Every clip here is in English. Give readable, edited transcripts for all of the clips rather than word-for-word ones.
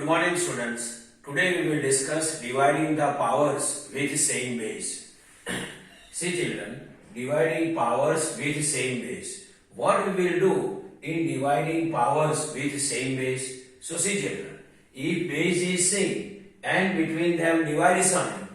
morning, students. Today we will discuss dividing the powers with same base. See children, dividing powers with same base. What we will do in dividing powers with same base? So see children, if base is same and between them divide sign,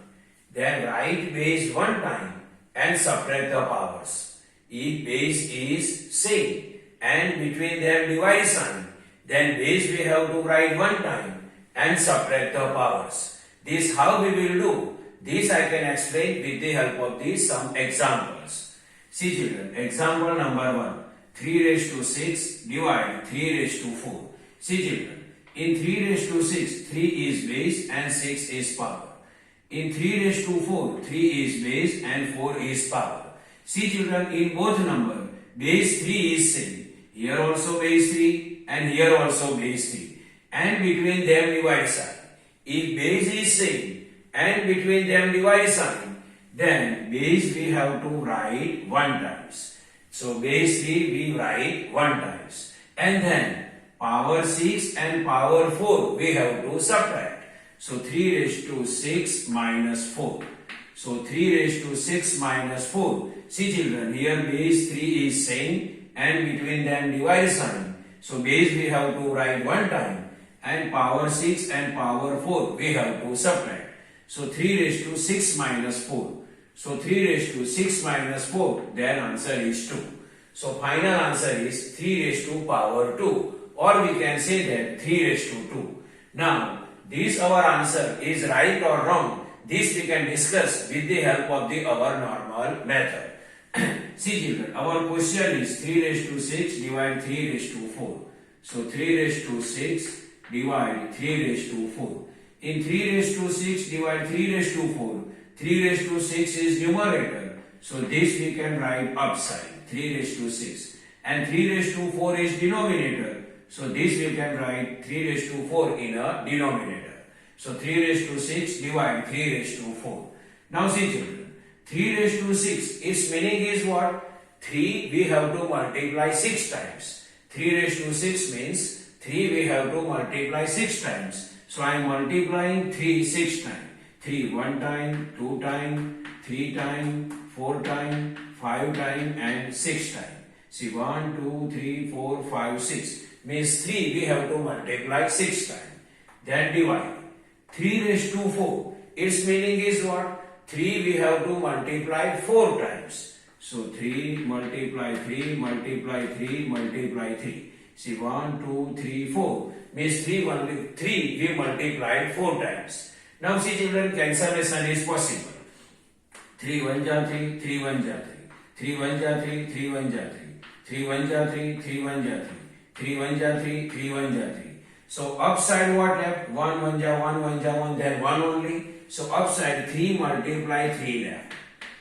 then write base one time and subtract the powers. If base is same and between them divide sign, then base we have to write one time and subtract the powers. This how we will do. This I can explain with the help of these some examples. See children, example number 1. 3 raised to 6 divide 3 raised to 4. See children, in 3 raised to 6, 3 is base and 6 is power. In 3 raised to 4, 3 is base and 4 is power. See children, in both number, base 3 is same. Here also base 3 and here also base 3. And between them divide sign. If base is same and between them divide sign, then base we have to write 1 times. So base 3 we write 1 times. And then power 6 and power 4 we have to subtract. So 3 raised to 6 minus 4. So 3 raised to 6 minus 4. See children, here base 3 is same and between them divide sign. So base we have to write 1 time and power 6 and power 4 we have to subtract. So 3 raised to 6 minus 4. So 3 raised to 6 minus 4, then answer is 2. So final answer is 3 raised to power 2, or we can say that 3 raised to 2. Now this our answer is right or wrong. This we can discuss with the help of our normal method. See children, our question is 3 raised to 6 divide 3 raised to 4. So 3 raised to 6 divide 3 raised to 4. In 3 raised to 6 divide 3 raised to 4, 3 raised to 6 is numerator. So this we can write upside, 3 raised to 6. And 3 raised to 4 is denominator. So this we can write 3 raised to 4 in a denominator. So 3 raised to 6 divide 3 raised to 4. Now see children, 3 raised to 6, its meaning is what? 3 we have to multiply 6 times. 3 raised to 6 means 3 we have to multiply 6 times. So I am multiplying 3 6 times. 3 1 time, 2 time, 3 time, 4 time, 5 time and 6 time. See 1, 2, 3, 4, 5, 6. Means 3 we have to multiply 6 times. Then divide. 3 raised to 4. Its meaning is what? 3 we have to multiply 4 times. So 3 multiply 3 multiply 3 multiply 3. See 1, 2, 3, 4. Means 3 we multiplied 4 times. Now see children, cancellation is possible. 3 1 ja 3, 3 1 ja 3, 3 1 ja 3, 3 1 ja 3, 3 1 ja 3, 3 1 ja 3, 3 1 ja 3, 3 1 ja 3. So upside what left? 1 1 ja 1, 1 ja 1, then 1 only. So upside 3 multiply 3 left.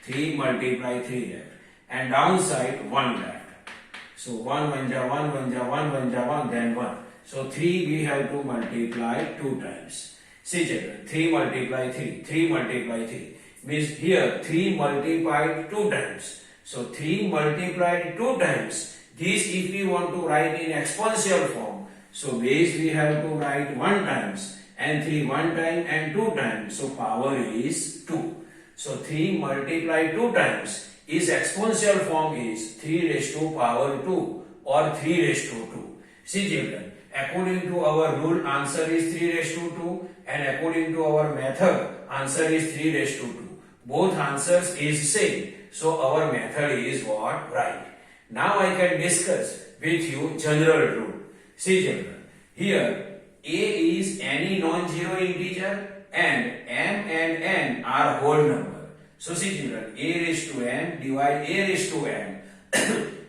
3 multiply 3 left. And downside 1 left. So 1 1 ja 1, 1 ja 1, 1 ja 1, then 1. So 3 we have to multiply 2 times. See children, 3 multiply 3, 3 multiply 3. Means here 3 multiplied 2 times. So 3 multiplied 2 times. This if we want to write in exponential form. So base we have to write 1 times and 3 1 time and 2 times. So power is 2. So 3 multiplied 2 times is exponential form is 3 raised to power 2 or 3 raised to 2. See children, according to our rule answer is 3 raised to 2 and according to our method answer is 3 raised to 2. Both answers is same. So our method is what? Right. Now I can discuss with you general rule. See children, here a is any non-zero integer and m and n are whole number. So see children, a raised to m divide a raised to m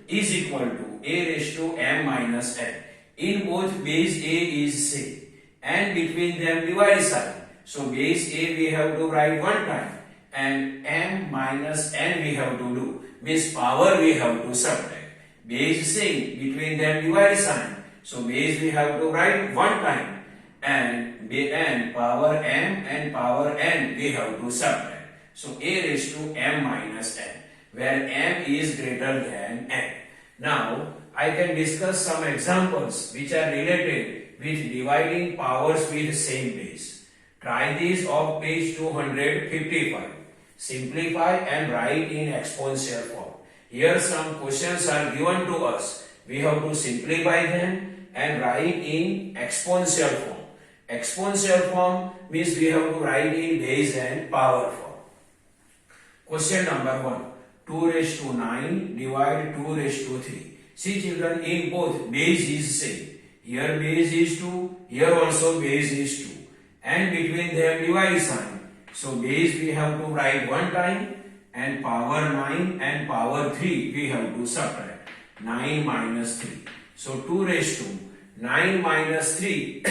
is equal to a raised to m minus n. In both base a is same and between them divide sign. So base a we have to write 1 time and m minus n we have to do. Means power we have to subtract. Base same, between them divide sign. So base we have to write 1 time and power m and power n we have to subtract. So a raised to m minus n, where m is greater than n. Now I can discuss some examples which are related with dividing powers with same base. Try this of page 255. Simplify and write in exponential form. Here some questions are given to us. We have to simplify them and write in exponential form. Exponential form means we have to write in base and power form. Question number 1. 2 raised to 9 divide 2 raised to 3. See children, in both base is same. Here base is 2, here also base is 2. And between them divide sign. So base we have to write one time and power 9 and power 3 we have to subtract. 9 minus 3. So 2 raised to 9 minus 3.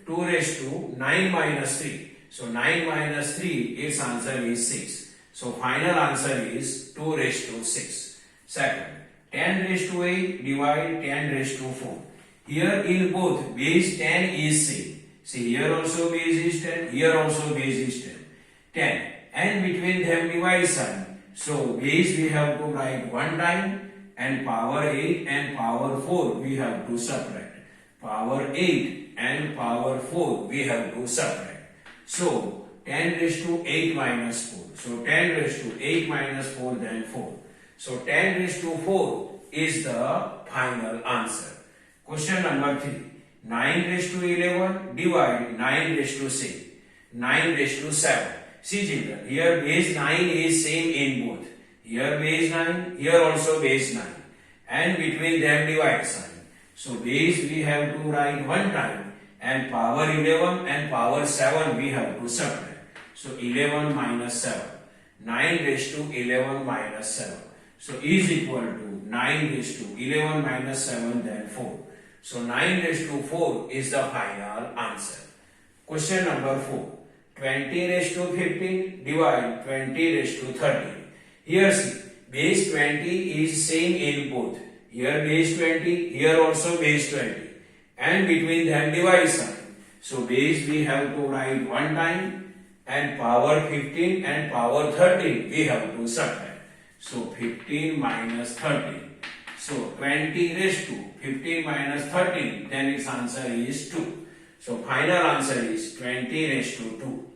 2 raised to 9 minus 3. So 9 minus 3, its answer is 6. So final answer is 2 raised to 6. Second, 10 raised to 8 divide 10 raised to 4. Here in both base 10 is same. See here also base is 10, here also base is 10. 10 and between them divide sign. So base we have to write one time and power 8 and power 4 we have to subtract. Power 8 and power 4 we have to subtract. So 10 raised to 8 minus 4. So 10 raised to 8 minus 4 then 4. So 10 raised to 4 is the final answer. Question number 3. 9 raised to 11 divide 9 raised to 6. 9 raised to 7. See children, here base 9 is same in both. Here base 9, here also base 9. And between them divide sign. So base we have to write one time and power 11 and power 7 we have to subtract. So 11 minus 7. 9 raised to 11 minus 7. So is equal to 9 raised to 11 minus 7 then 4. So 9 raised to 4 is the final answer. Question number 4. 20 raised to 15 divide 20 raised to 13. Here see, base 20 is same in both. Here base 20, here also base 20. And between them divide sign. So base we have to write one time and power 15 and power 13 we have to subtract. So 15 minus 13. So 20 raised to 15 minus 13, then its answer is 2. So final answer is 20 raised to 2.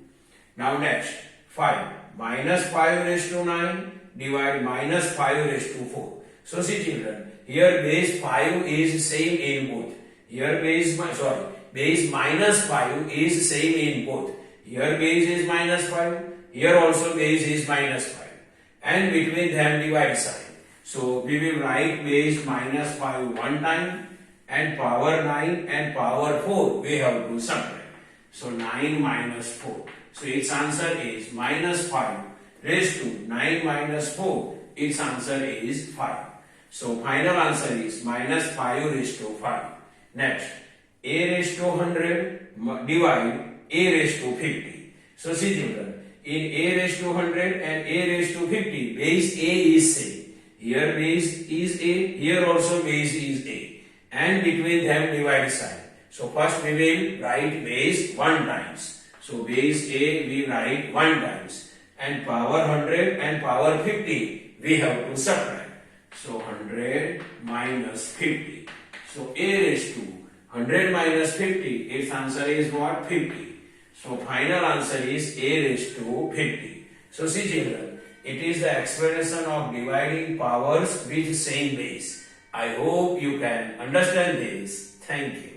Now next, 5. Minus 5 raised to 9 divide minus 5 raised to 4. So see children, here base 5 is same in both. Here base minus 5 is same in both. Here base is minus 5, here also base is minus 5. And between them divide sign. So we will write base minus 5 one time and power 9 and power 4 we have to subtract. So 9 minus 4. So its answer is minus 5 raised to 9 minus 4. Its answer is 5. So final answer is minus 5 raised to 5. Next, a raised to 100 divide a raised to 50. So see children, in a raised to 100 and a raised to 50, base a is same. Here base is a, here also base is a. And between them divide sign. So first we will write base 1 times. So base a we write 1 times. And power 100 and power 50 we have to subtract. So 100 minus 50. So a raised to 100 minus 50, its answer is what? 50. So final answer is a raised to 50. So see children, it is the explanation of dividing powers with same base. I hope you can understand this. Thank you.